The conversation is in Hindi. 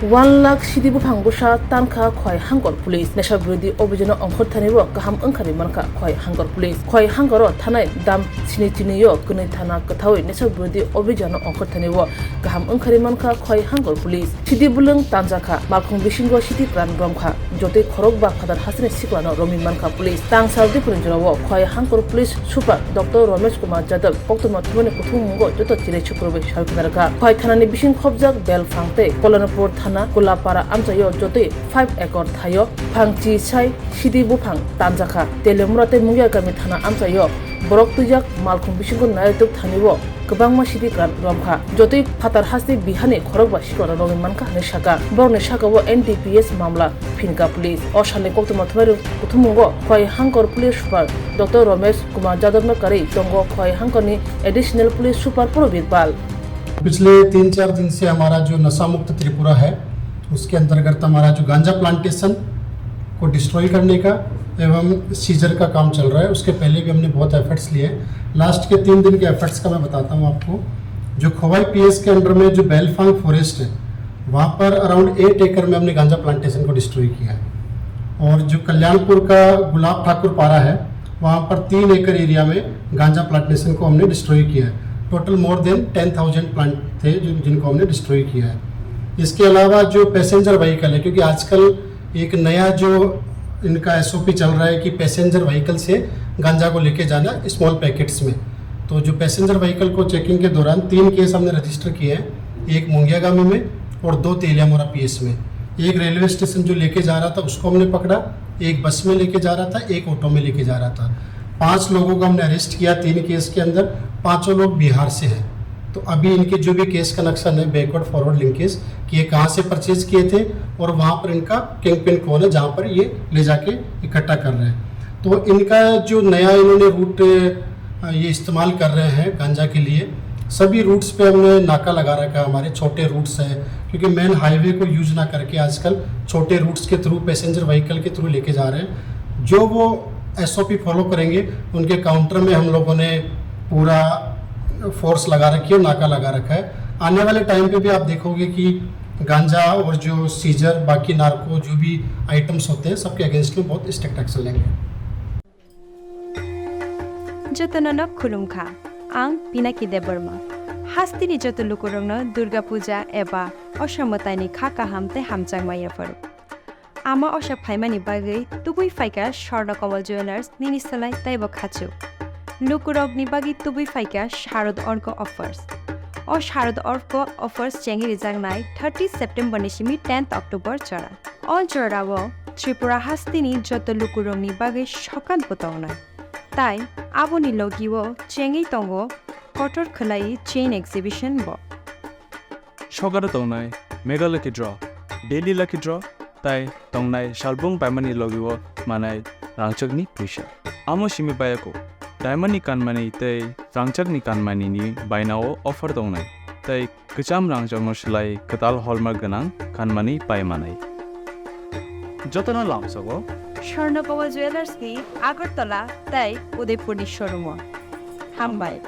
1 lakh Sidi Buphang Busha Tanka Khowai Hangor Police Nesha Brudi Obijano Ongkhor Thanibo Kaham Angkhari Manka Khowai Hangor Police Khowai Hangoro Thanai Dam Chini Chiniyo Kunai Thana Kathawi Nesha Brudi Obijano Ongkhor Thanibo Kaham Angkhari Manka Khowai Hangor Police Sidi Bulung Tanjaka Malkhung Bishingo Sidi Kwran Romkha Jote Khorokba Phadar Hasane Siklano Romwi Manka Police Tang Saudi Purinjarawo Khowai Hangor Police Super Dr. Romesh Kumar Jadab Poktoma Thumane Kuthungo Joto Chire Chukurbe Shalkinaraka Khowai Thanani Bishin Khobjak Bel Phangte Kolanapur Kulapara Amjayo Jote 5 ekor Thayo Phangchi Sai Sidi Buphang Tanjaka Telemurate Mungya Kami Thana Amjayo Borok Tujak Malkhung Bishingo Nayatuk Thanibo Kubangma Sidi Kwran Romkha Jote Phatar Hasti Bihane Khorokba Shikora Romwi Manka Neshaka Borne Shakawo NDPS Mamla Khengkha Police Oshane Koktoma Thwaru Kuthumungo Khowai Hangor Police Super Dr. Romesh Kumar Jadab Kari Tongo Khowai Hangorni Additional Police Super Probit Bal पिछले 3-4 दिन से हमारा जो नशा मुक्त त्रिपुरा है उसके अंतर्गत हमारा जो गांजा प्लांटेशन को डिस्ट्रॉय करने का एवं सीजर का काम चल रहा है। उसके पहले भी हमने बहुत एफर्ट्स लिए। लास्ट के 3 दिन के एफर्ट्स का मैं बताता हूँ आपको। जो खोवाई पीएस के अंडर में जो बेलफांग फॉरेस्ट है वहाँ पर अराउंड 8 एकड़ में हमने गांजा प्लांटेशन को डिस्ट्रॉय किया है। और जो कल्याणपुर का गुलाब ठाकुर पारा है वहाँ पर 3 एकड़ एरिया में गांजा प्लांटेशन को हमने डिस्ट्रॉय किया है। टोटल मोर देन 10,000 प्लांट थे जिनको हमने डिस्ट्रॉय किया है। इसके अलावा जो पैसेंजर व्हीकल है, क्योंकि आजकल एक नया जो इनका एसओपी चल रहा है कि पैसेंजर व्हीकल से गांजा को लेके जाना स्मॉल पैकेट्स में, तो जो पैसेंजर व्हीकल को चेकिंग के दौरान 3 केस हमने रजिस्टर किए हैं, एक मुंगियागामी में और 2 तेलियामोरा पीएस में। एक रेलवे स्टेशन जो लेके जा रहा था उसको हमने पकड़ा, एक बस में लेके जा रहा था, एक ऑटो में लेके जा रहा था। 5 लोगों को हमने अरेस्ट किया 3 केस के अंदर। 5 लोग बिहार से हैं। तो अभी इनके जो भी केस कनेक्शन है बैकवर्ड फॉरवर्ड लिंकेज कि ये कहाँ से परचेज किए थे और वहाँ पर इनका किंग पिन कौन है जहाँ पर ये ले जाके इकट्ठा कर रहे हैं। तो इनका जो नया इन्होंने रूट ये इस्तेमाल कर रहे हैं गांजा के लिए, सभी रूट्स पे हमने नाका लगा रखा है। हमारे छोटे रूट्स हैं क्योंकि मेन हाईवे को यूज ना करके आजकल छोटे रूट्स के थ्रू पैसेंजर व्हीकल के थ्रू लेके जा रहे हैं। जो वो एसओपी फॉलो करेंगे उनके काउंटर में हम लोगों ने पूरा फोर्स लगा रखी है, नाका लगा रखा है। आने वाले टाइम पे भी आप देखोगे कि गांजा और जो सीजर बाकी नार्को जो भी आइटम्स होते हैं सबके अगेंस्ट में बहुत स्ट्रिक्ट एक्शन लेंगे। जतन खुलुमखा आं पिनाकी देबर्मा हास्तिनि जत लुकुरंगनो दुर्गा पूजा एबा असमतानि खाका हामते हामचांगमायाफोर आमा अशा फाइमानि बागै तुबुई फाइका स्वर्ण कमल ज्वेलर्स निनिसलाय ताइबो खाचु लुकुरगनि बागै तुबुई फाइका शारद अर्क अफर्स और शारद अर्क अफर्स चेंगी रिजांगनाय 30 सेप्टेम्बर निसिमी 10 अक्टोबर चरा ऑल चराव त्रिपुरा हास्तिनि जत लुकुरंगनि बागै सकान बतावनाय ताई आबोनि लगिवो चेंगी तंगो कटर खलाई चेन एक्जिबिशन बो सगार तंगनाय mega lucky draw daily lucky draw ताई तंगनाय शालबुंग बायमानि लगिवो मानाय रांचकनि फैसा आमो सिमि बायको डायमंडनि कानमानि तै रांचकनि कानमानिनि बायनाव अफर दंनाय तै गोजाम रांचकनो सोलाय कताल हलमार्क गोनां कानमानि बायमानाय जतना लामसगो स्वर्णकमल ज्वेलर्सनि आगरतला तै उदयपुरनि शोरूम हामबाय।